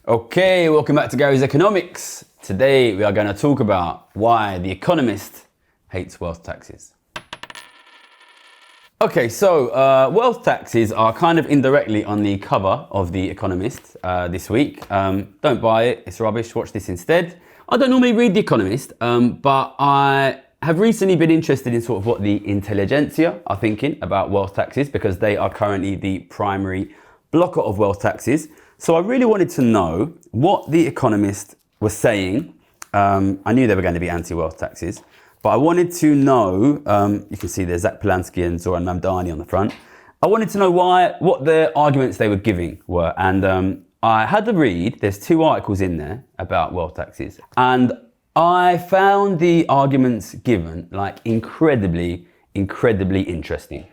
Okay, welcome back to Gary's Economics. Today we are going to talk about why the Economist hates wealth taxes. Okay, so wealth taxes are kind of indirectly on the cover of the Economist this week. Don't buy it, it's rubbish, watch this instead. I don't normally read the Economist, but I have recently been interested in sort of what the intelligentsia are thinking about wealth taxes because they are currently the primary blocker of wealth taxes. So I really wanted to know what the Economist was saying. I knew they were going to be anti-wealth taxes, but I wanted to know, you can see there's Zach Polanski and Zoran Mamdani on the front. I wanted to know what the arguments they were giving were. And I had to read, there's 2 articles in there about wealth taxes. And I found the arguments given like incredibly interesting.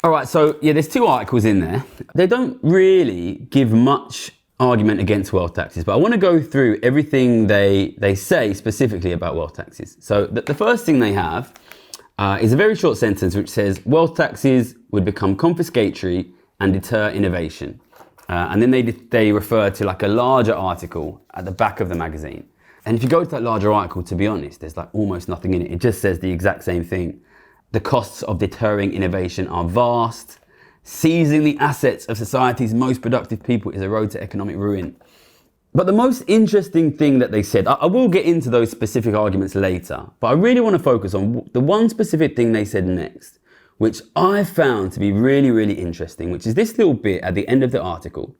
All right, so yeah, there's 2 articles in there. They don't really give much argument against wealth taxes, but I want to go through everything they say specifically about wealth taxes. So the first thing they have is a very short sentence which says wealth taxes would become confiscatory and deter innovation. And then they refer to like a larger article at the back of the magazine. And if you go to that larger article, to be honest, there's like almost nothing in it. It just says the exact same thing. The costs of deterring innovation are vast. Seizing the assets of society's most productive people is a road to economic ruin. But the most interesting thing that they said, I will get into those specific arguments later, but I really want to focus on the one specific thing they said next, which I found to be really interesting, which is this little bit at the end of the article,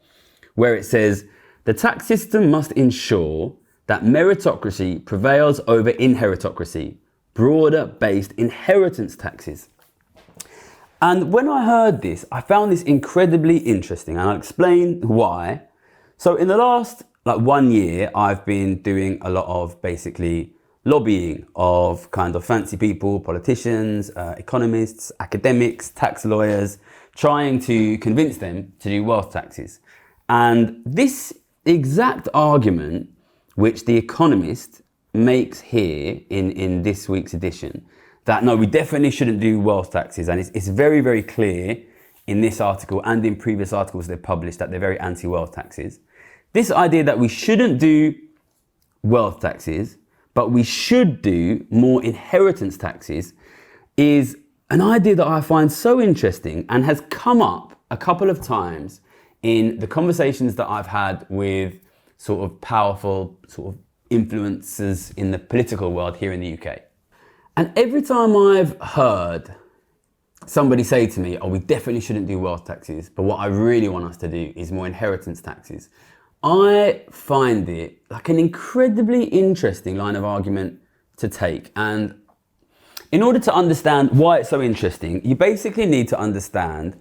where it says, the tax system must ensure that meritocracy prevails over inheritocracy, broader-based inheritance taxes. And when I heard this, I found this incredibly interesting, and I'll explain why. So in the last 1 year, I've been doing a lot of basically lobbying of kind of fancy people, politicians, economists, academics, tax lawyers, trying to convince them to do wealth taxes. And this exact argument, which the Economist makes here in this week's edition, that no, we definitely shouldn't do wealth taxes. And it's very clear in this article and in previous articles they've published that they're very anti-wealth taxes. This idea that we shouldn't do wealth taxes, but we should do more inheritance taxes is an idea that I find so interesting and has come up a couple of times in the conversations that I've had with sort of powerful sort of influencers in the political world here in the UK. And every time I've heard somebody say to me, oh, we definitely shouldn't do wealth taxes, but what I really want us to do is more inheritance taxes, I find it like an incredibly interesting line of argument to take. And in order to understand why it's so interesting, you basically need to understand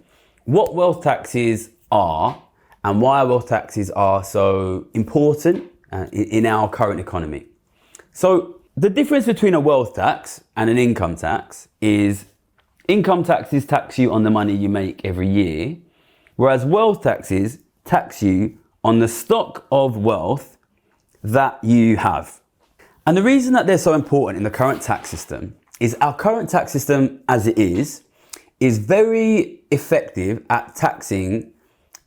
what wealth taxes are and why wealth taxes are so important in our current economy. So the difference between a wealth tax and an income tax is income taxes tax you on the money you make every year, whereas wealth taxes tax you on the stock of wealth that you have. And the reason that they're so important in the current tax system is our current tax system as it is very effective at taxing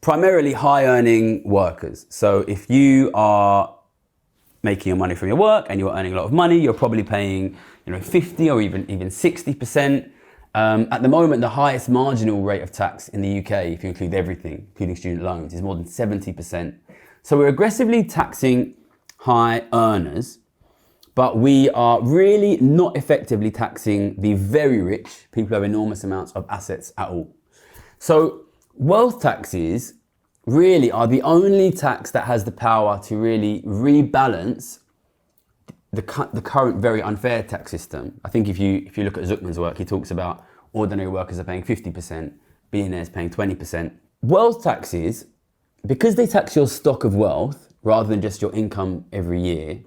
primarily high earning workers. So if you are making your money from your work and you're earning a lot of money, you're probably paying 50 or even 60%. At the moment, the highest marginal rate of tax in the UK, if you include everything, including student loans, is more than 70%. So we're aggressively taxing high earners, but we are really not effectively taxing the very rich, people who have enormous amounts of assets at all. So wealth taxes really are the only tax that has the power to really rebalance the current very unfair tax system. I think if you look at Zuckman's work, he talks about ordinary workers are paying 50%, billionaires paying 20%. Wealth taxes, because they tax your stock of wealth rather than just your income every year,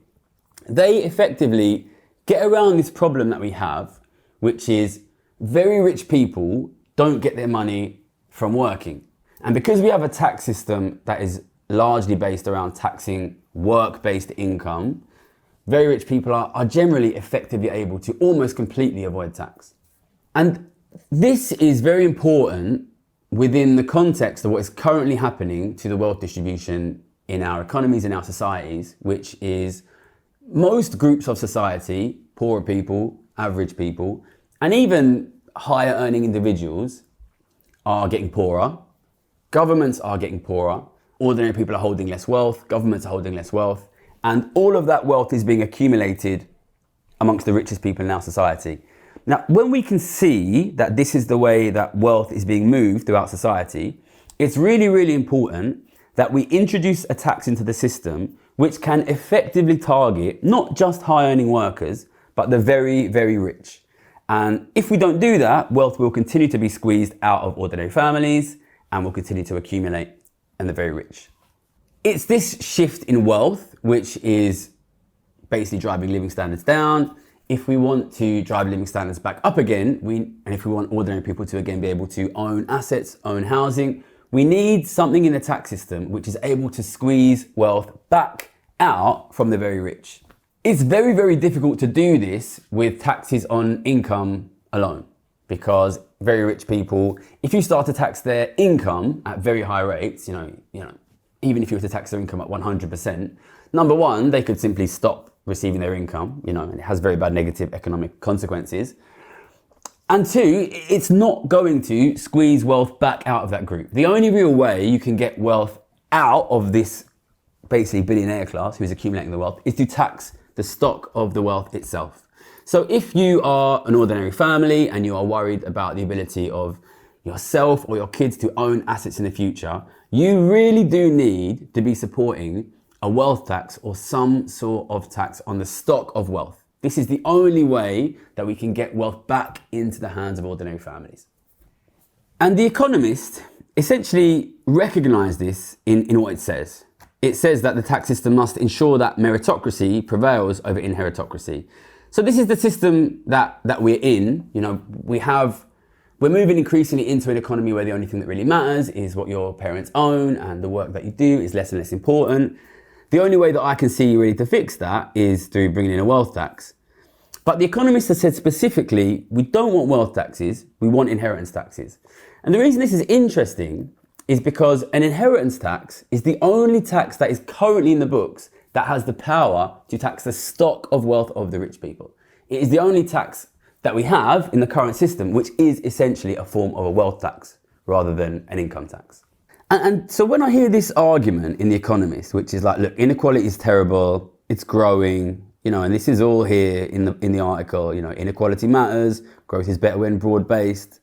they effectively get around this problem that we have, which is very rich people don't get their money from working. And because we have a tax system that is largely based around taxing work-based income, very rich people are generally effectively able to almost completely avoid tax. And this is very important within the context of what is currently happening to the wealth distribution in our economies, in our societies, which is most groups of society, poorer people, average people, and even higher earning individuals are getting poorer. Governments are getting poorer. Ordinary people are holding less wealth. Governments are holding less wealth. And all of that wealth is being accumulated amongst the richest people in our society. Now, when we can see that this is the way that wealth is being moved throughout society, it's really, really important that we introduce a tax into the system which can effectively target not just high earning workers, but the very, very rich. And if we don't do that, wealth will continue to be squeezed out of ordinary families and will continue to accumulate in the very rich. It's this shift in wealth which is basically driving living standards down. If we want to drive living standards back up again, and if we want ordinary people to again be able to own assets, own housing, we need something in the tax system which is able to squeeze wealth back out from the very rich. It's very, very difficult to do this with taxes on income alone, because very rich people, if you start to tax their income at very high rates, even if you were to tax their income at 100%, number one, they could simply stop receiving their income, and it has very bad negative economic consequences. And two, it's not going to squeeze wealth back out of that group. The only real way you can get wealth out of this basically billionaire class who's accumulating the wealth is to tax the stock of the wealth itself. So if you are an ordinary family and you are worried about the ability of yourself or your kids to own assets in the future, you really do need to be supporting a wealth tax or some sort of tax on the stock of wealth. This is the only way that we can get wealth back into the hands of ordinary families. And The Economist essentially recognized this in what it says. It says that the tax system must ensure that meritocracy prevails over inheritocracy. So this is the system that we're in. We're moving increasingly into an economy where the only thing that really matters is what your parents own, and the work that you do is less and less important. The only way that I can see really to fix that is through bringing in a wealth tax. But The Economist has said specifically, we don't want wealth taxes, we want inheritance taxes. And the reason this is interesting is because an inheritance tax is the only tax that is currently in the books that has the power to tax the stock of wealth of the rich people. It is the only tax that we have in the current system which is essentially a form of a wealth tax rather than an income tax. And so when I hear this argument in The Economist, which is like, look, inequality is terrible, it's growing, and this is all here in the article, inequality matters, growth is better when broad-based.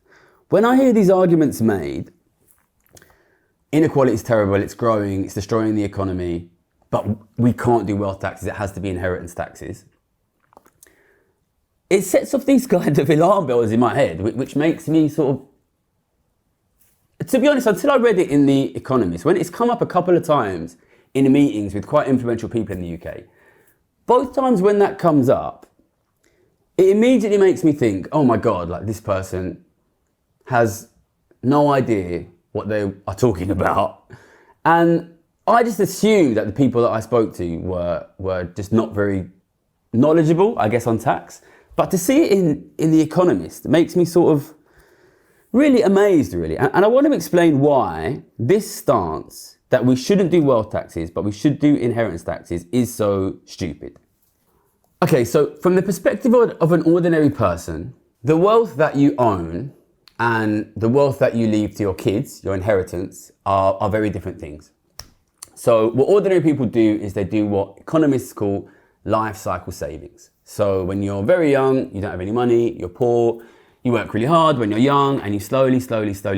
When I hear these arguments made, inequality is terrible, it's growing, it's destroying the economy, but we can't do wealth taxes, it has to be inheritance taxes. It sets off these kind of alarm bells in my head, which makes me sort of, to be honest, until I read it in The Economist, when it's come up a couple of times in meetings with quite influential people in the UK, both times when that comes up, it immediately makes me think, oh my God, like this person has no idea what they are talking about. And I just assumed that the people that I spoke to were just not very knowledgeable, I guess, on tax. But to see it in The Economist makes me sort of really amazed, really. And I want to explain why this stance that we shouldn't do wealth taxes, but we should do inheritance taxes is so stupid. Okay, so from the perspective of an ordinary person, the wealth that you own and the wealth that you leave to your kids, your inheritance, are very different things. So what ordinary people do is they do what economists call life cycle savings. So when you're very young, you don't have any money, you're poor, you work really hard when you're young, and you slowly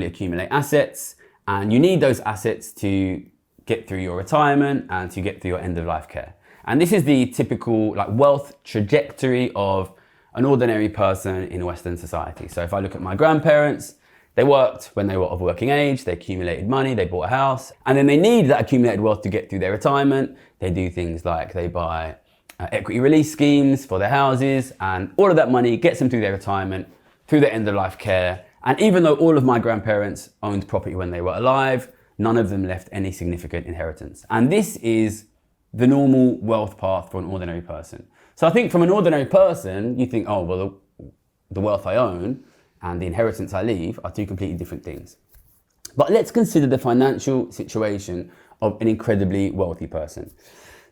accumulate assets, and you need those assets to get through your retirement and to get through your end of life care. And this is the typical wealth trajectory of an ordinary person in Western society. So if I look at my grandparents, they worked when they were of working age, they accumulated money, they bought a house, and then they need that accumulated wealth to get through their retirement. They do things like they buy equity release schemes for their houses, and all of that money gets them through their retirement, through their end of life care. And even though all of my grandparents owned property when they were alive, none of them left any significant inheritance. And this is the normal wealth path for an ordinary person. So I think from an ordinary person, you think, oh, well, the wealth I own and the inheritance I leave are two completely different things. But let's consider the financial situation of an incredibly wealthy person.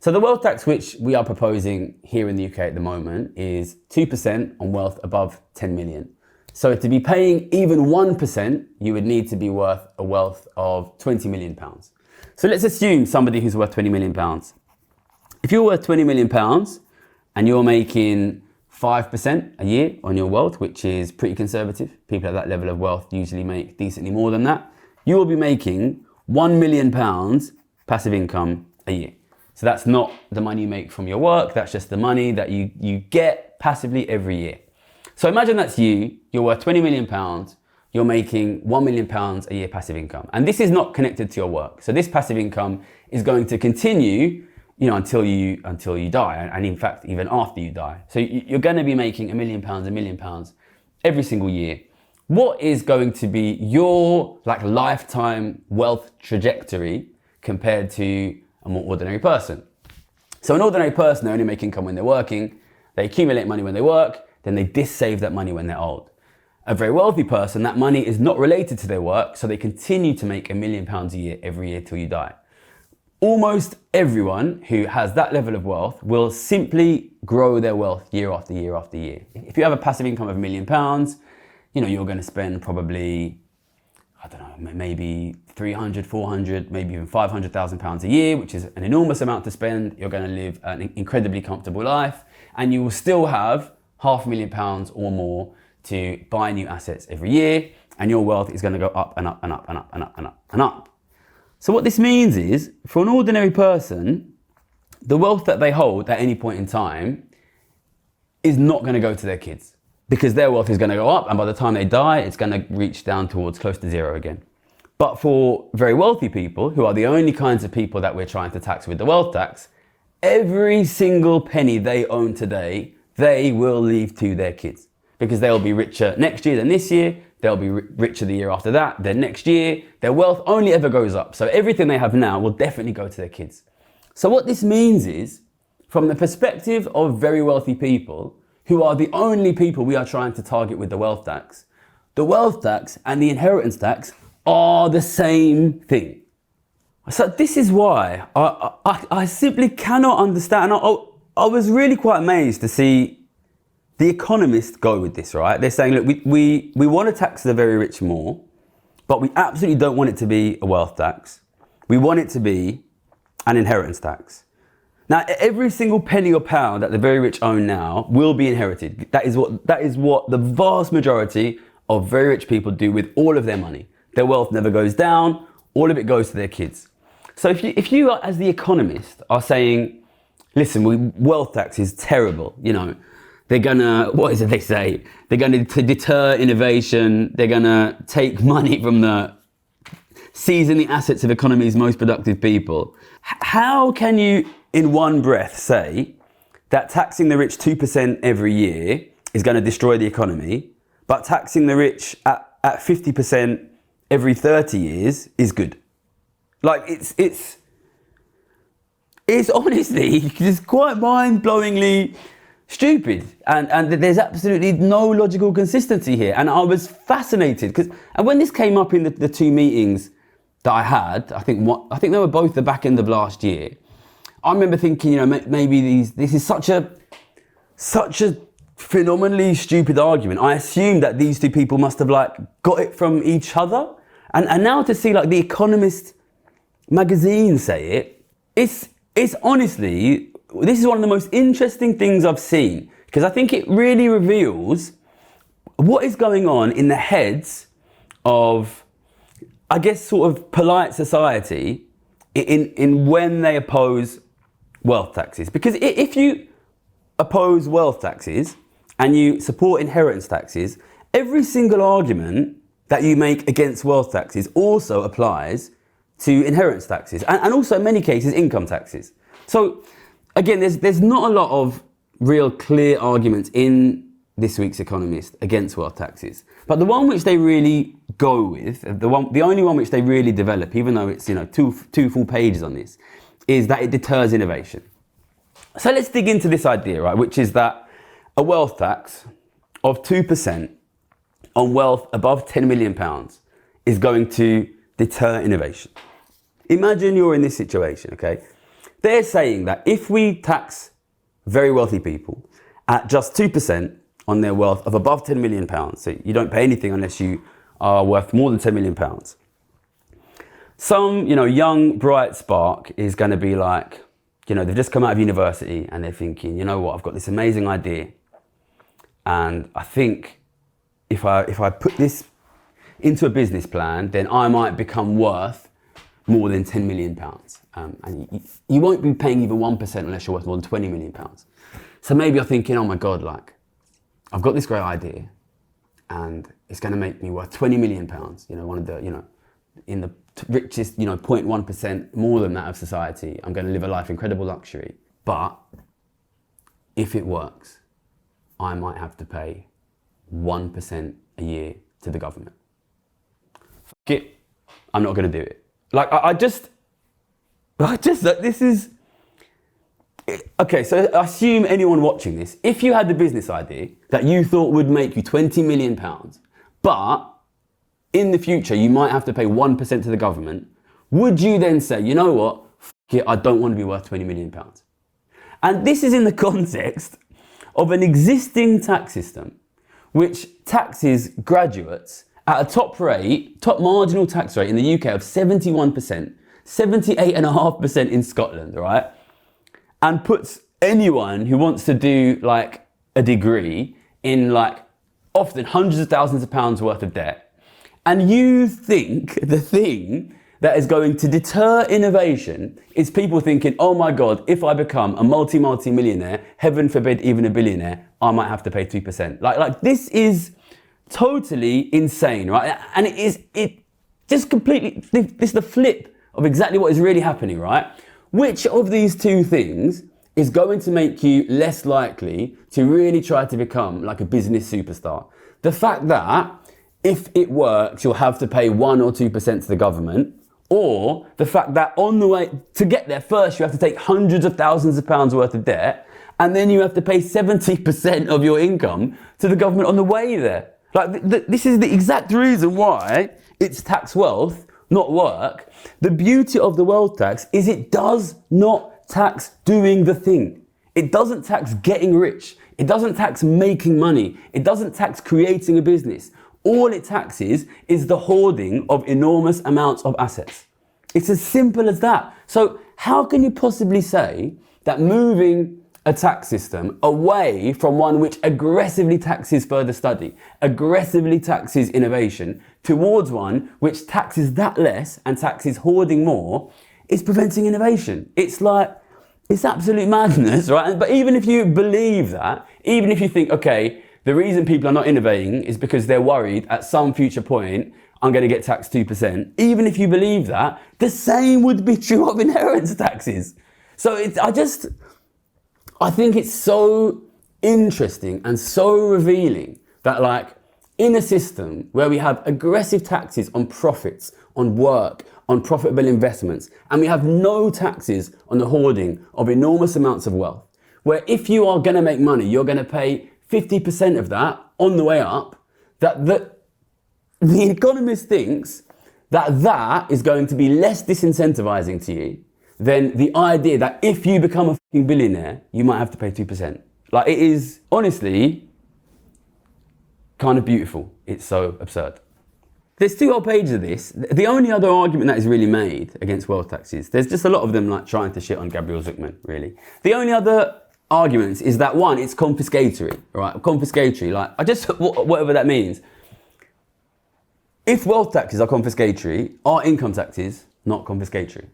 So the wealth tax which we are proposing here in the UK at the moment is 2% on wealth above 10 million. So to be paying even 1%, you would need to be worth a wealth of 20 million pounds. So let's assume somebody who's worth 20 million pounds. If you're worth 20 million pounds and you're making 5% a year on your wealth, which is pretty conservative, people at that level of wealth usually make decently more than that, you will be making £1 million passive income a year. So that's not the money you make from your work, that's just the money that you get passively every year. So imagine that's you're worth £20 million, you're making £1 million a year passive income. And this is not connected to your work. So this passive income is going to continue, until you die, and in fact, even after you die. So you're going to be making £1 million every single year. What is going to be your lifetime wealth trajectory compared to a more ordinary person? So an ordinary person, they only make income when they're working, they accumulate money when they work, then they dis-save that money when they're old. A very wealthy person, that money is not related to their work, so they continue to make £1 million a year every year till you die. Almost everyone who has that level of wealth will simply grow their wealth year after year after year. If you have a passive income of £1 million, you're going to spend probably, maybe 300, 400, maybe even £500,000 a year, which is an enormous amount to spend. You're going to live an incredibly comfortable life, and you will still have £500,000 or more to buy new assets every year, and your wealth is going to go up and up and up and up and up and up and up. So what this means is, for an ordinary person, the wealth that they hold at any point in time is not going to go to their kids, because their wealth is going to go up, and by the time they die, it's going to reach down towards close to zero again. But for very wealthy people, who are the only kinds of people that we're trying to tax with the wealth tax, every single penny they own today, they will leave to their kids, because they'll be richer next year than this year, they'll be richer the year after that, then next year. Their wealth only ever goes up. So everything they have now will definitely go to their kids. So what this means is, from the perspective of very wealthy people, who are the only people we are trying to target with the wealth tax and the inheritance tax are the same thing. So this is why I simply cannot understand. I was really quite amazed to see the Economist go with this, right? They're saying, look, we want to tax the very rich more, but we absolutely don't want it to be a wealth tax. We want it to be an inheritance tax. Now, every single penny or pound that the very rich own now will be inherited. That is what the vast majority of very rich people do with all of their money. Their wealth never goes down. All of it goes to their kids. So if you as the Economist are saying, listen, wealth tax is terrible, they're gonna, what is it they say? They're gonna deter innovation. They're gonna take money from seizing the assets of economy's most productive people. How can you, in one breath, say that taxing the rich 2% every year is gonna destroy the economy, but taxing the rich at 50% every 30 years is good? It's honestly just quite mind-blowingly stupid, and there's absolutely no logical consistency here. And I was fascinated and when this came up in the two meetings that I had, I think they were both the back end of last year. I remember thinking, maybe this is such a phenomenally stupid argument. I assumed that these two people must have got it from each other, and now to see the Economist magazine say it's honestly, this is one of the most interesting things I've seen, because I think it really reveals what is going on in the heads of, I guess, sort of polite society in when they oppose wealth taxes. Because if you oppose wealth taxes and you support inheritance taxes, every single argument that you make against wealth taxes also applies to inheritance taxes, and also in many cases income taxes. So again, there's not a lot of real clear arguments in this week's Economist against wealth taxes, but the one which they really go with, the only one which they really develop, even though it's two full pages on this, is that it deters innovation. So let's dig into this idea, right, which is that a wealth tax of 2% on wealth above £10 million is going to deter innovation. imagine you're in this situation, okay? They're saying that if we tax very wealthy people at just 2% on their wealth of above £10 million, so you don't pay anything unless you are worth more than £10 million, some, young, bright spark is going to be like, they've just come out of university and they're thinking, you know what, I've got this amazing idea. And I think if I put this into a business plan, then I might become worth more than £10 million. And you won't be paying even 1% unless you're worth more than £20 million. So maybe you're thinking, oh my God, like, I've got this great idea and it's going to make me worth £20 million. One of the, in the richest, 0.1% more than that of society. I'm going to live a life of incredible luxury. But if it works, I might have to pay 1% a year to the government. Fuck it, I'm not going to do it. Like, this is, okay, so assume anyone watching this, if you had the business idea that you thought would make you £20 million, but in the future you might have to pay 1% to the government, would you then say, you know what, fuck it, I don't want to be worth £20 million? And this is in the context of an existing tax system which taxes graduates at a top marginal tax rate in the UK of 71%, 78.5% in Scotland, right? And puts anyone who wants to do like a degree in like often hundreds of thousands of pounds worth of debt. And you think the thing that is going to deter innovation is people thinking, oh my God, if I become a multi-millionaire, heaven forbid even a billionaire, I might have to pay 2%. Like this is totally insane, right? And it just completely, this is the flip of exactly what is really happening, right? Which of these two things is going to make you less likely to really try to become like a business superstar? The fact that if it works, you'll have to pay 1 or 2% to the government, or the fact that on the way to get there first, you have to take hundreds of thousands of pounds worth of debt, and then you have to pay 70% of your income to the government on the way there. Like this is the exact reason why it's tax wealth, not work. The beauty of the wealth tax is it does not tax doing the thing. It doesn't tax getting rich. It doesn't tax making money. It doesn't tax creating a business. All it taxes is the hoarding of enormous amounts of assets. It's as simple as that. So how can you possibly say that moving a tax system away from one which aggressively taxes further study, aggressively taxes innovation, towards one which taxes that less and taxes hoarding more, is preventing innovation? It's absolute madness, right? But even if you believe that, even if you think, okay, the reason people are not innovating is because they're worried at some future point I'm going to get taxed 2%. Even if you believe that, the same would be true of inheritance taxes. So I think it's so interesting and so revealing that like in a system where we have aggressive taxes on profits, on work, on profitable investments, and we have no taxes on the hoarding of enormous amounts of wealth, where if you are going to make money, you're going to pay 50% of that on the way up, that the Economist thinks that is going to be less disincentivizing to you than the idea that if you become a fucking billionaire, you might have to pay 2%. Like, it is honestly kind of beautiful. It's so absurd. There's 2 whole pages of this. The only other argument that is really made against wealth taxes, there's just a lot of them like trying to shit on Gabriel Zucman, really. The only other arguments is that one, it's confiscatory, right? Confiscatory, like, whatever that means. If wealth taxes are confiscatory, are income taxes not confiscatory?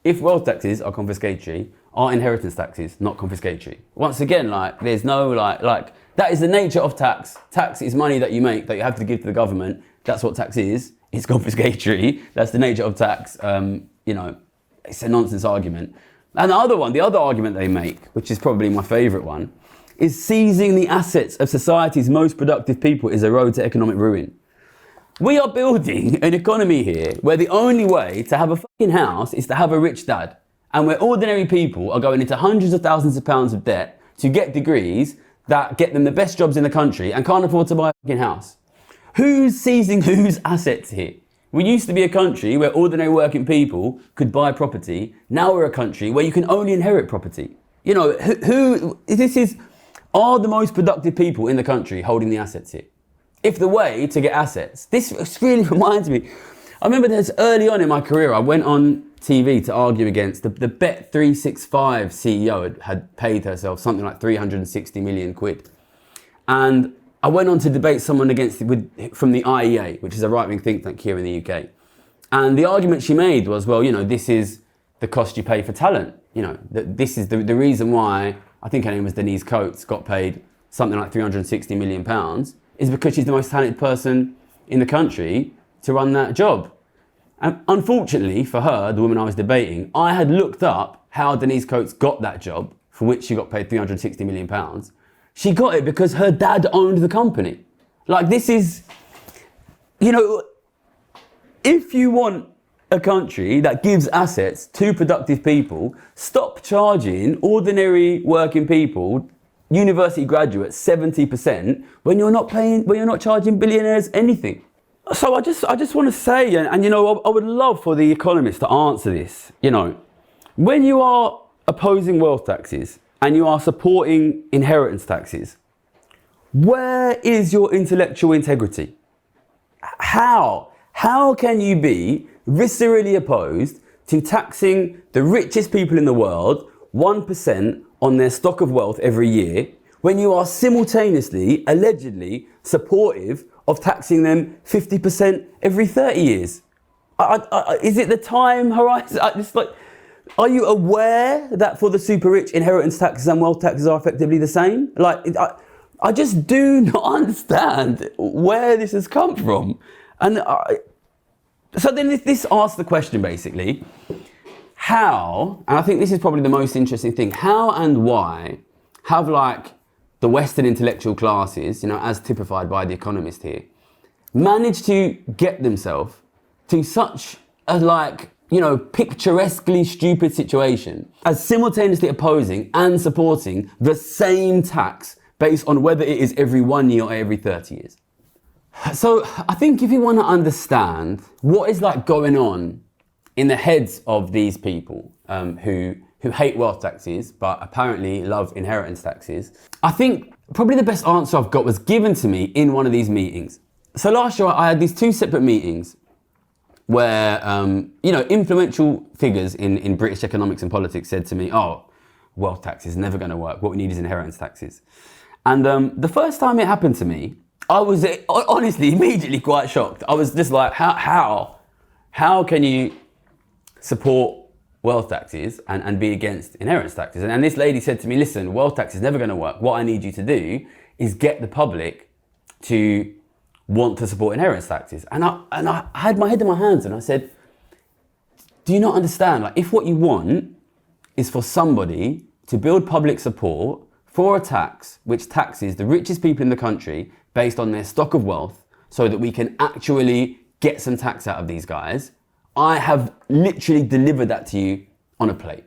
If wealth taxes are confiscatory, are inheritance taxes not confiscatory? Once again, like, there's no, like, that is the nature of tax. Tax is money that you make that you have to give to the government. That's what tax is. It's confiscatory. That's the nature of tax. It's a nonsense argument. And the other argument they make, which is probably my favorite one, is seizing the assets of society's most productive people is a road to economic ruin. We are building an economy here where the only way to have a fucking house is to have a rich dad. And where ordinary people are going into hundreds of thousands of pounds of debt to get degrees that get them the best jobs in the country and can't afford to buy a fucking house. Who's seizing whose assets here? We used to be a country where ordinary working people could buy property. Now we're a country where you can only inherit property. You know, are the most productive people in the country holding the assets here? If the way to get assets, this really reminds me. I remember this early on in my career, I went on TV to argue against the Bet365 CEO had paid herself something like 360 million quid. And I went on to debate someone from the IEA, which is a right-wing think tank here in the UK. And the argument she made was, well, you know, this is the cost you pay for talent. You know, this is the reason why, I think her name was Denise Coates, got paid something like £360 million, is because she's the most talented person in the country to run that job. And unfortunately for her, the woman I was debating, I had looked up how Denise Coates got that job, for which she got paid £360 million. She got it because her dad owned the company. Like, this is, you know, if you want a country that gives assets to productive people, stop charging ordinary working people, university graduates, 70% when you're not charging billionaires anything. So I just want to say, and you know, I would love for the Economist to answer this. You know, when you are opposing wealth taxes and you are supporting inheritance taxes, where is your intellectual integrity? How can you be viscerally opposed to taxing the richest people in the world 1% on their stock of wealth every year, when you are simultaneously, allegedly, supportive of taxing them 50% every 30 years? Is it the time horizon? Are you aware that for the super rich, inheritance taxes and wealth taxes are effectively the same? I just do not understand where this has come from. And so then this asks the question, basically, how, and I think this is probably the most interesting thing, how and why have, like, the Western intellectual classes, you know, as typified by The Economist here, managed to get themselves to such a, like, you know, picturesquely stupid situation as simultaneously opposing and supporting the same tax based on whether it is every 1 year or every 30 years. So I think if you want to understand what is, like, going on in the heads of these people who hate wealth taxes but apparently love inheritance taxes, I think probably the best answer I've got was given to me in one of these meetings. So last year I had these two separate meetings where, you know, influential figures in British economics and politics said to me, oh, wealth tax is never going to work. What we need is inheritance taxes. And the first time it happened to me, I was honestly immediately quite shocked. I was just like, how can you support wealth taxes and be against inheritance taxes? And this lady said to me, listen, wealth tax is never going to work. What I need you to do is get the public to want to support inheritance taxes. And I had my head in my hands and I said, do you not understand? Like, if what you want is for somebody to build public support for a tax which taxes the richest people in the country based on their stock of wealth so that we can actually get some tax out of these guys, I have literally delivered that to you on a plate.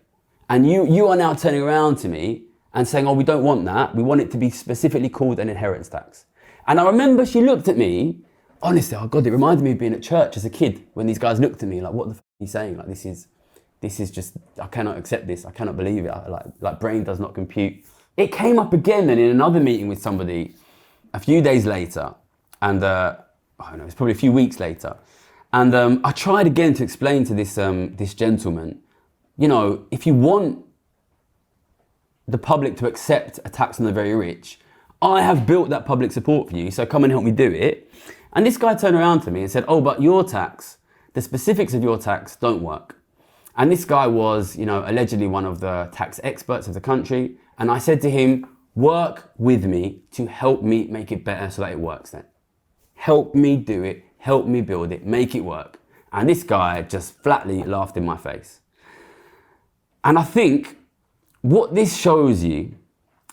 And you are now turning around to me and saying, oh, we don't want that. We want it to be specifically called an inheritance tax. And I remember she looked at me, honestly, oh God, it reminded me of being at church as a kid when these guys looked at me like, what the f*** are you saying? Like, this is just, I cannot accept this. I cannot believe it. Like brain does not compute. It came up again then in another meeting with somebody a few days later. And, I don't know, it's probably a few weeks later. And I tried again to explain to this gentleman, you know, if you want the public to accept a tax on the very rich, I have built that public support for you, so come and help me do it. And this guy turned around to me and said, oh, but your tax, the specifics of your tax don't work. And this guy was, you know, allegedly one of the tax experts of the country. And I said to him, work with me to help me make it better so that it works then. Help me do it, help me build it, make it work. And this guy just flatly laughed in my face. And I think what this shows you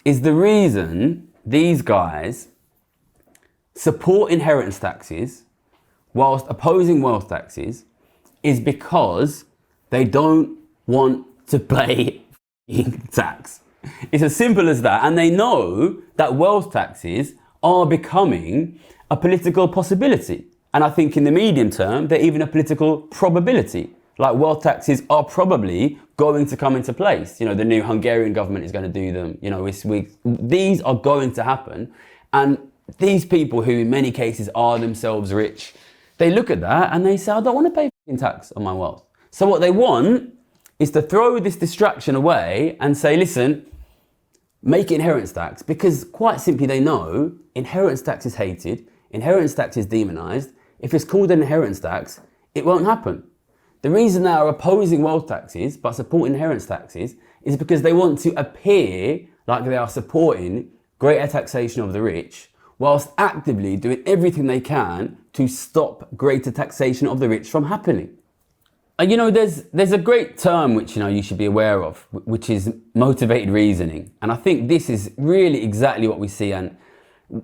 is the reason these guys support inheritance taxes whilst opposing wealth taxes is because they don't want to pay tax. It's as simple as that. And they know that wealth taxes are becoming a political possibility. And I think in the medium term, they're even a political probability. Like wealth taxes are probably going to come into place. You know, the new Hungarian government is going to do them. You know, these are going to happen. And these people who in many cases are themselves rich, they look at that and they say, I don't want to pay tax on my wealth. So what they want is to throw this distraction away and say, listen, make inheritance tax, because quite simply they know inheritance tax is hated, inheritance tax is demonized. If it's called an inheritance tax, it won't happen. The reason they are opposing wealth taxes but supporting inheritance taxes is because they want to appear like they are supporting greater taxation of the rich, whilst actively doing everything they can to stop greater taxation of the rich from happening. And you know, there's a great term which, you know, you should be aware of, which is motivated reasoning. And I think this is really exactly what we see. And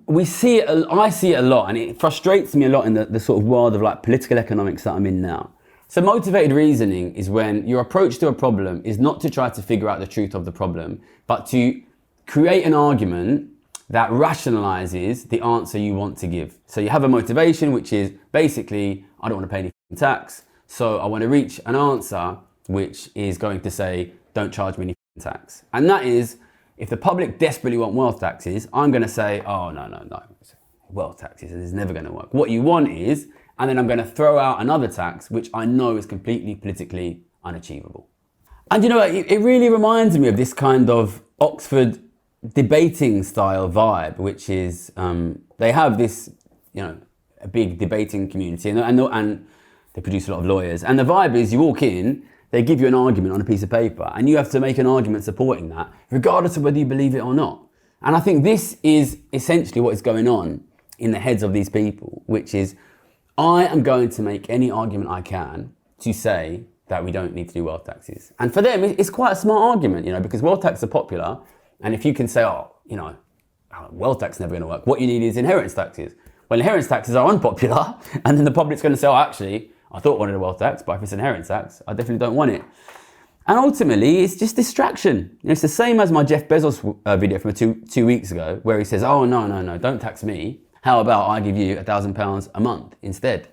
we see it, I see it a lot, and it frustrates me a lot in the sort of world of like political economics that I'm in now. So motivated reasoning is when your approach to a problem is not to try to figure out the truth of the problem, but to create an argument that rationalizes the answer you want to give. So you have a motivation, which is basically, I don't want to pay any tax. So I want to reach an answer which is going to say, don't charge me any tax. And that is, if the public desperately want wealth taxes, I'm going to say, oh, no. Wealth taxes is never going to work. What you want is, and then I'm going to throw out another tax, which I know is completely politically unachievable. And you know, it really reminds me of this kind of Oxford debating style vibe, which is, they have this, you know, a big debating community and they produce a lot of lawyers. And the vibe is you walk in, they give you an argument on a piece of paper and you have to make an argument supporting that, regardless of whether you believe it or not. And I think this is essentially what is going on in the heads of these people, which is, I am going to make any argument I can to say that we don't need to do wealth taxes. And for them, it's quite a smart argument, you know, because wealth taxes are popular. And if you can say, oh, you know, wealth tax is never going to work, what you need is inheritance taxes. Well, inheritance taxes are unpopular. And then the public's going to say, oh, actually, I thought I wanted a wealth tax, but if it's inheritance tax, I definitely don't want it. And ultimately, it's just distraction. You know, it's the same as my Jeff Bezos video from two weeks ago, where he says, oh, no, don't tax me. How about I give you £1,000 a month instead?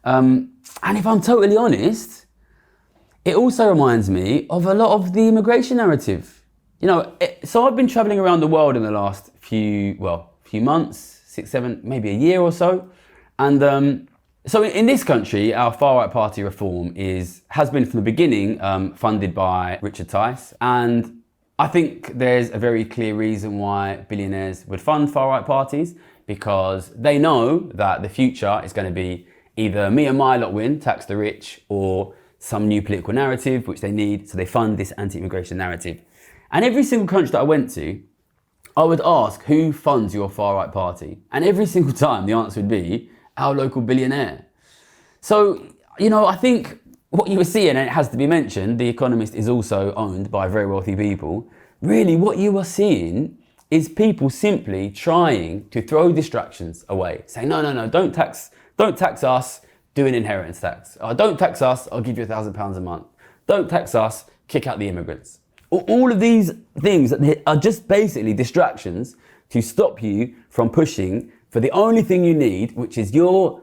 And if I'm totally honest, it also reminds me of a lot of the immigration narrative. You know, so I've been traveling around the world in the last few months, 6, 7, maybe a year or so. And so in this country, our far-right party reform has been from the beginning funded by Richard Tice. And I think there's a very clear reason why billionaires would fund far-right parties, because they know that the future is going to be either me and my lot win, tax the rich, or some new political narrative, which they need. So they fund this anti-immigration narrative. And every single country that I went to, I would ask, who funds your far-right party? And every single time the answer would be, our local billionaire. So, you know, I think what you were seeing, and it has to be mentioned, The Economist is also owned by very wealthy people. Really, what you are seeing is people simply trying to throw distractions away. Saying, no, don't tax us, do an inheritance tax. Don't tax us, I'll give you £1,000 a month. Don't tax us, kick out the immigrants. All of these things are just basically distractions to stop you from pushing for the only thing you need, which is your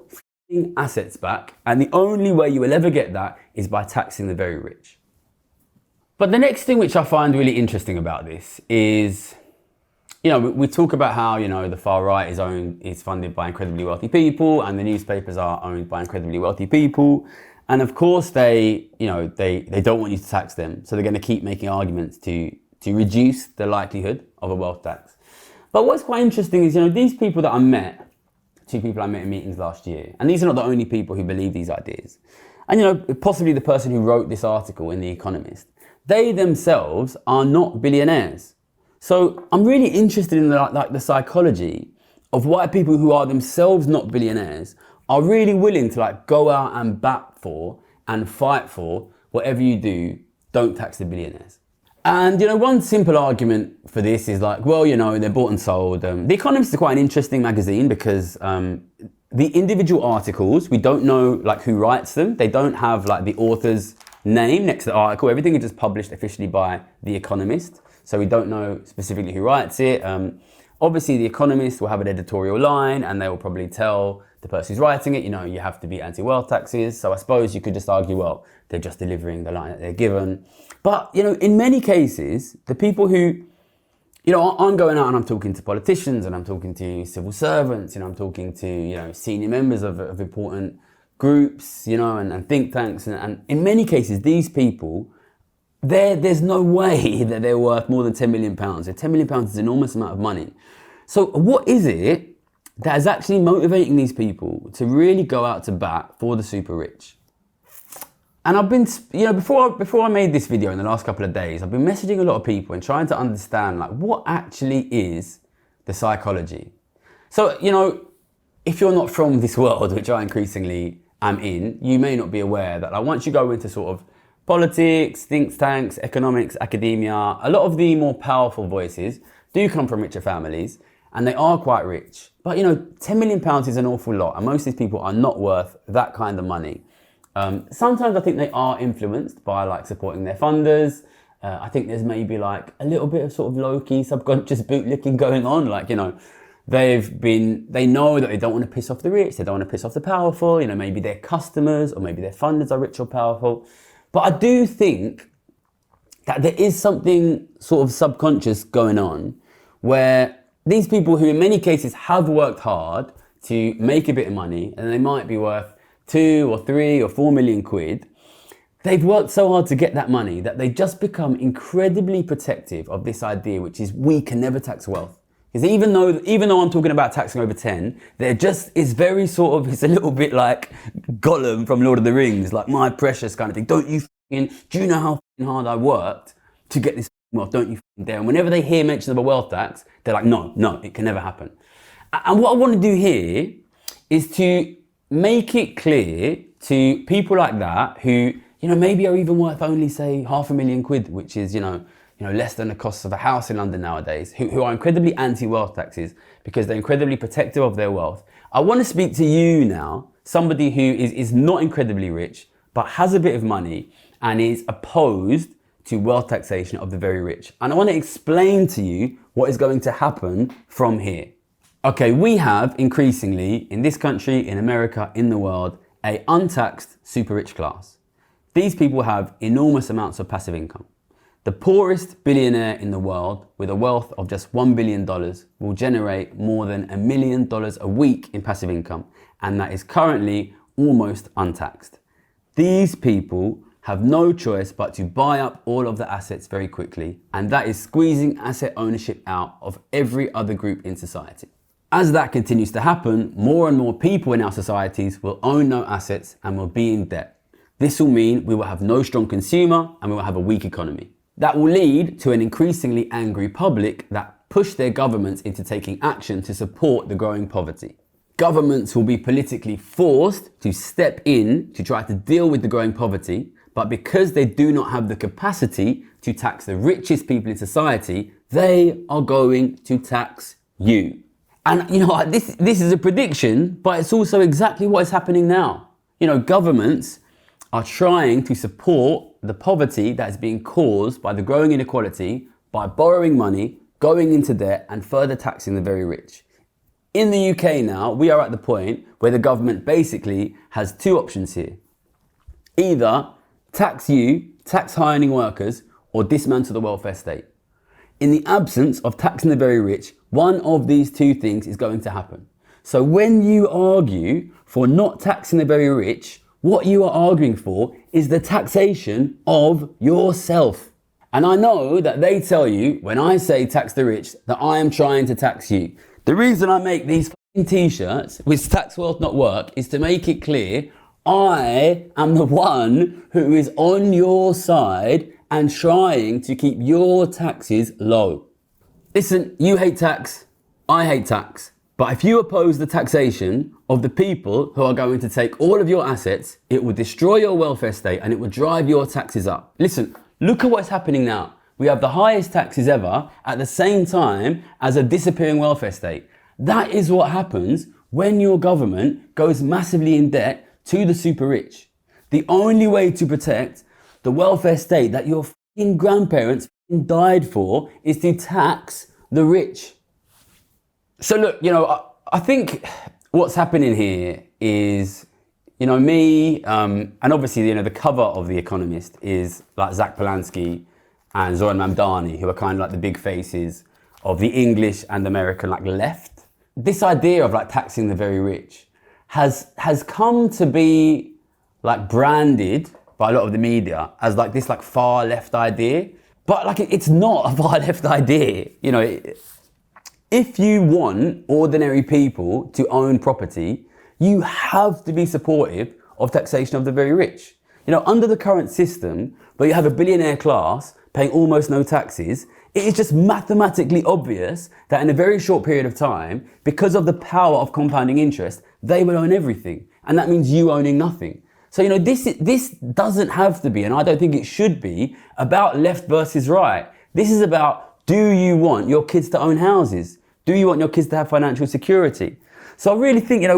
assets back. And the only way you will ever get that is by taxing the very rich. But the next thing which I find really interesting about this is, you know, we talk about how, you know, the far right is funded by incredibly wealthy people, and the newspapers are owned by incredibly wealthy people. And of course they don't want you to tax them. So they're going to keep making arguments to reduce the likelihood of a wealth tax. But what's quite interesting is, you know, these people that I met, 2 people I met in meetings last year, and these are not the only people who believe these ideas. And, you know, possibly the person who wrote this article in The Economist, they themselves are not billionaires. So I'm really interested in the psychology of why people who are themselves not billionaires are really willing to go out and bat for and fight for whatever you do, don't tax the billionaires. And, you know, one simple argument for this is well, you know, they're bought and sold. The Economist is quite an interesting magazine because the individual articles, we don't know who writes them. They don't have the author's name next to the article. Everything is just published officially by The Economist. So we don't know specifically who writes it. Obviously, The Economist will have an editorial line and they will probably tell the person who's writing it, you have to be anti-wealth taxes. So I suppose you could just argue, well, they're just delivering the line that they're given. But, in many cases, the people who, I'm going out and I'm talking to politicians and I'm talking to civil servants, I'm talking to, senior members of important groups, and think tanks. And in many cases, these people, there's no way that they're worth more than £10 million. So £10 million is an enormous amount of money. So what is it that is actually motivating these people to really go out to bat for the super rich? And I've been, before I made this video in the last couple of days, I've been messaging a lot of people and trying to understand what actually is the psychology. So, if you're not from this world, which I increasingly am in, you may not be aware that once you go into sort of politics, think tanks, economics, academia, a lot of the more powerful voices do come from richer families and they are quite rich. But £10 million is an awful lot, and most of these people are not worth that kind of money. Sometimes I think they are influenced by supporting their funders. I think there's maybe a little bit of sort of low-key subconscious bootlicking going on. They know that they don't want to piss off the rich, they don't want to piss off the powerful, maybe their customers or maybe their funders are rich or powerful. But I do think that there is something sort of subconscious going on where these people who in many cases have worked hard to make a bit of money, and they might be worth 2 or 3 or 4 million quid, they've worked so hard to get that money that they just become incredibly protective of this idea, which is we can never tax wealth. Because even though I'm talking about taxing over 10, it's very sort of, it's a little bit like Gollum from Lord of the Rings, my precious kind of thing. Do you know how hard I worked to get this wealth? Don't you dare. And whenever they hear mention of a wealth tax, they're like, no, it can never happen. And what I want to do here is to make it clear to people like that who, maybe are even worth only say £500,000 quid, which is, less than the cost of a house in London nowadays, who are incredibly anti-wealth taxes because they're incredibly protective of their wealth. I want to speak to you now, somebody who is not incredibly rich, but has a bit of money and is opposed to wealth taxation of the very rich. And I want to explain to you what is going to happen from here. Okay, we have increasingly in this country, in America, in the world, a untaxed super rich class. These people have enormous amounts of passive income. The poorest billionaire in the world with a wealth of just $1 billion will generate more than $1 million a week in passive income, and that is currently almost untaxed. These people have no choice but to buy up all of the assets very quickly, and that is squeezing asset ownership out of every other group in society. As that continues to happen, more and more people in our societies will own no assets and will be in debt. This will mean we will have no strong consumer and we will have a weak economy. That will lead to an increasingly angry public that push their governments into taking action to support the growing poverty. Governments will be politically forced to step in to try to deal with the growing poverty, but because they do not have the capacity to tax the richest people in society, they are going to tax you. And this is a prediction, but it's also exactly what is happening now. Governments are trying to support the poverty that is being caused by the growing inequality by borrowing money, going into debt, and further taxing the very rich. In the UK now, we are at the point where the government basically has two options here. Either tax you, tax high-earning workers, or dismantle the welfare state. In the absence of taxing the very rich, one of these two things is going to happen. So when you argue for not taxing the very rich, what you are arguing for is the taxation of yourself. And I know that they tell you, when I say tax the rich, that I am trying to tax you. The reason I make these t-shirts with tax wealth not work is to make it clear I am the one who is on your side and trying to keep your taxes low. Listen, you hate tax, I hate tax. But if you oppose the taxation of the people who are going to take all of your assets, it will destroy your welfare state and it will drive your taxes up. Listen, look at what's happening now. We have the highest taxes ever at the same time as a disappearing welfare state. That is what happens when your government goes massively in debt to the super rich. The only way to protect the welfare state that your grandparents died for is to tax the rich. So look, I think what's happening here is, me, and obviously, the cover of The Economist is like Zach Polanski and Zoran Mamdani, who are kind of like the big faces of the English and American like left. This idea of like taxing the very rich has come to be like branded by a lot of the media as like this like far left idea, but like it's not a far left idea. If you want ordinary people to own property, you have to be supportive of taxation of the very rich. Under the current system, where you have a billionaire class paying almost no taxes, it is just mathematically obvious that in a very short period of time, because of the power of compounding interest, they will own everything. And that means you owning nothing. So, this doesn't have to be, and I don't think it should be, about left versus right. This is about, do you want your kids to own houses? Do you want your kids to have financial security? So I really think, and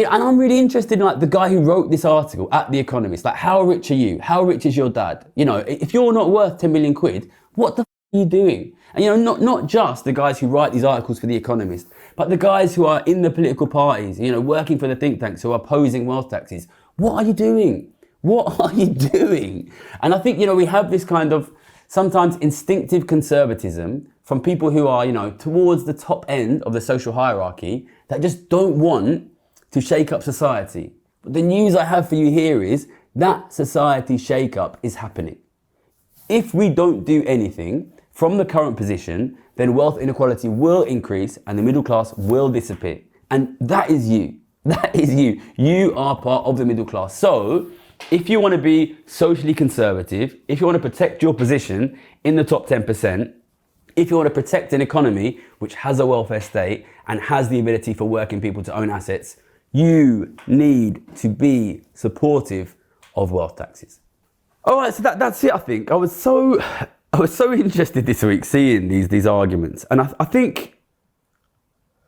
I'm really interested in like the guy who wrote this article at The Economist. Like, how rich are you? How rich is your dad? If you're not worth 10 million quid, what the are you doing? And not just the guys who write these articles for The Economist, but the guys who are in the political parties, working for the think tanks who are opposing wealth taxes. What are you doing? What are you doing? And I think, we have this kind of sometimes instinctive conservatism from people who are, towards the top end of the social hierarchy that just don't want to shake up society. But the news I have for you here is that society shake-up is happening. If we don't do anything from the current position, then wealth inequality will increase and the middle class will disappear. And that is you. That is you. You are part of the middle class. So if you want to be socially conservative, if you want to protect your position in the top 10%, if you want to protect an economy which has a welfare state and has the ability for working people to own assets, you need to be supportive of wealth taxes. All right, so that's it, I think. I was so interested this week seeing these arguments. And I think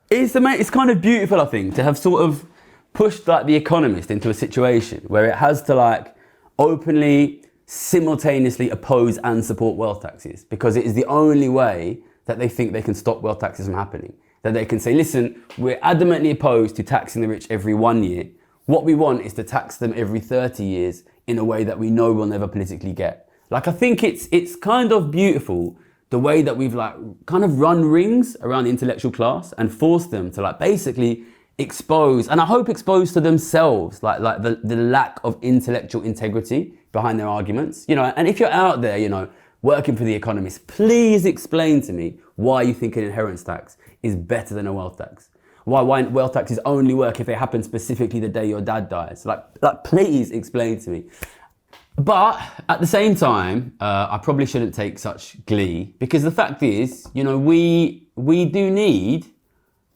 it's kind of beautiful, I think, to have sort of pushed like The Economist into a situation where it has to like openly, simultaneously oppose and support wealth taxes, because it is the only way that they think they can stop wealth taxes from happening. That they can say, listen, we're adamantly opposed to taxing the rich every 1 year. What we want is to tax them every 30 years in a way that we know we'll never politically get. Like, I think it's kind of beautiful the way that we've like kind of run rings around the intellectual class and forced them to like basically expose, and I hope expose to themselves, like the lack of intellectual integrity behind their arguments. And if you're out there, working for The Economist, please explain to me why you think an inheritance tax is better than a wealth tax. Why wealth taxes only work if they happen specifically the day your dad dies. Like please explain to me. But at the same time, I probably shouldn't take such glee, because the fact is, we do need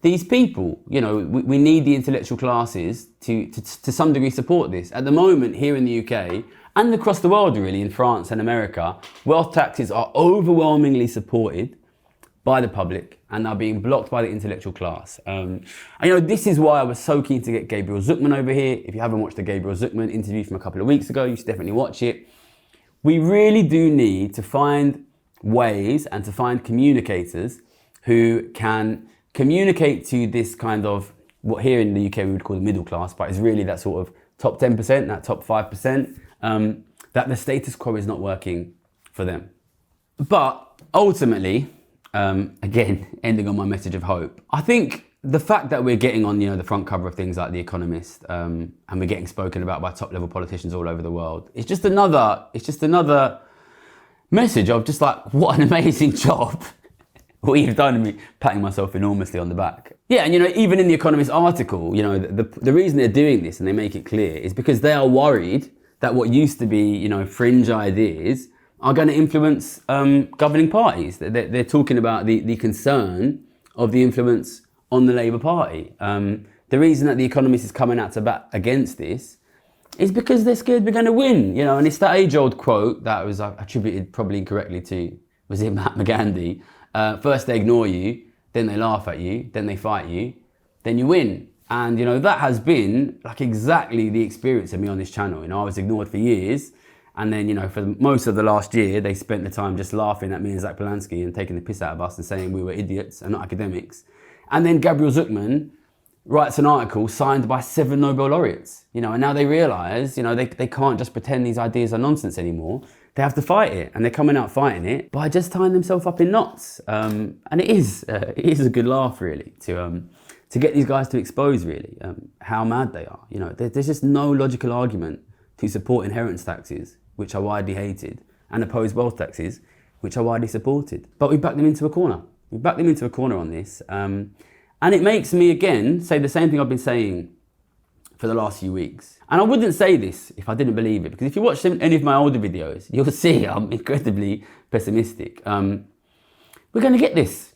these people. We need the intellectual classes to some degree support this. At the moment, here in the UK, and across the world really, in France and America, wealth taxes are overwhelmingly supported by the public and are being blocked by the intellectual class. And this is why I was so keen to get Gabriel Zucman over here. If you haven't watched the Gabriel Zucman interview from a couple of weeks ago, you should definitely watch it. We really do need to find ways and to find communicators who can communicate to this kind of, what here in the UK we would call the middle class, but it's really that sort of top 10%, that top 5%, that the status quo is not working for them. But ultimately, again, ending on my message of hope, I think the fact that we're getting on, the front cover of things like The Economist, and we're getting spoken about by top level politicians all over the world, it's just another message of just like, what an amazing job what you've done, me patting myself enormously on the back. Yeah, and even in The Economist article, the reason they're doing this, and they make it clear, is because they are worried that what used to be, fringe ideas are going to influence governing parties. They're talking about the concern of the influence on the Labour Party. The reason that The Economist is coming out to bat against this is because they're scared we're going to win. And it's that age-old quote that was attributed probably incorrectly to, was it Mahatma Gandhi? First they ignore you, then they laugh at you, then they fight you, then you win. And that has been like exactly the experience of me on this channel. I was ignored for years, and then for most of the last year they spent the time just laughing at me and Zach Polanski and taking the piss out of us and saying we were idiots and not academics. And then Gabriel Zucman writes an article signed by 7 Nobel laureates, and now they realize, they can't just pretend these ideas are nonsense anymore. They have to fight it, and they're coming out fighting it by just tying themselves up in knots. And it is a good laugh, really, to get these guys to expose, really, how mad they are. There's just no logical argument to support inheritance taxes, which are widely hated, and oppose wealth taxes, which are widely supported. But we back them into a corner. We back them into a corner on this. And it makes me, again, say the same thing I've been saying for the last few weeks. And I wouldn't say this if I didn't believe it, because if you watch any of my older videos, you'll see I'm incredibly pessimistic. We're going to get this.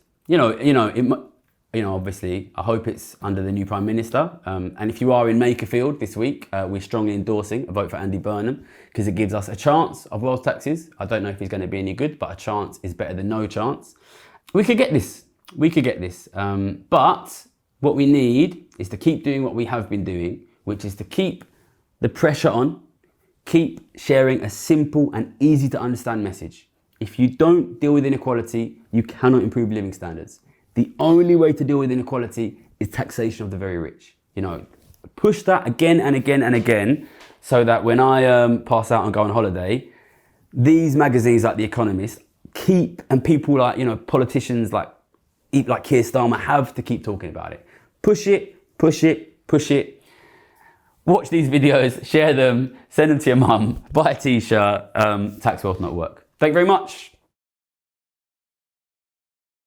Obviously, I hope it's under the new Prime Minister. And if you are in Makerfield this week, we're strongly endorsing a vote for Andy Burnham, because it gives us a chance of wealth taxes. I don't know if he's going to be any good, but a chance is better than no chance. We could get this. But what we need is to keep doing what we have been doing, which is to keep the pressure on, keep sharing a simple and easy to understand message. If you don't deal with inequality, you cannot improve living standards. The only way to deal with inequality is taxation of the very rich. Push that again and again and again, so that when I pass out and go on holiday, these magazines like The Economist and people like, politicians like Keir Starmer have to keep talking about it. Push it, push it, push it. Watch these videos, share them, send them to your mum, buy a t-shirt, tax wealth not work. Thank you very much.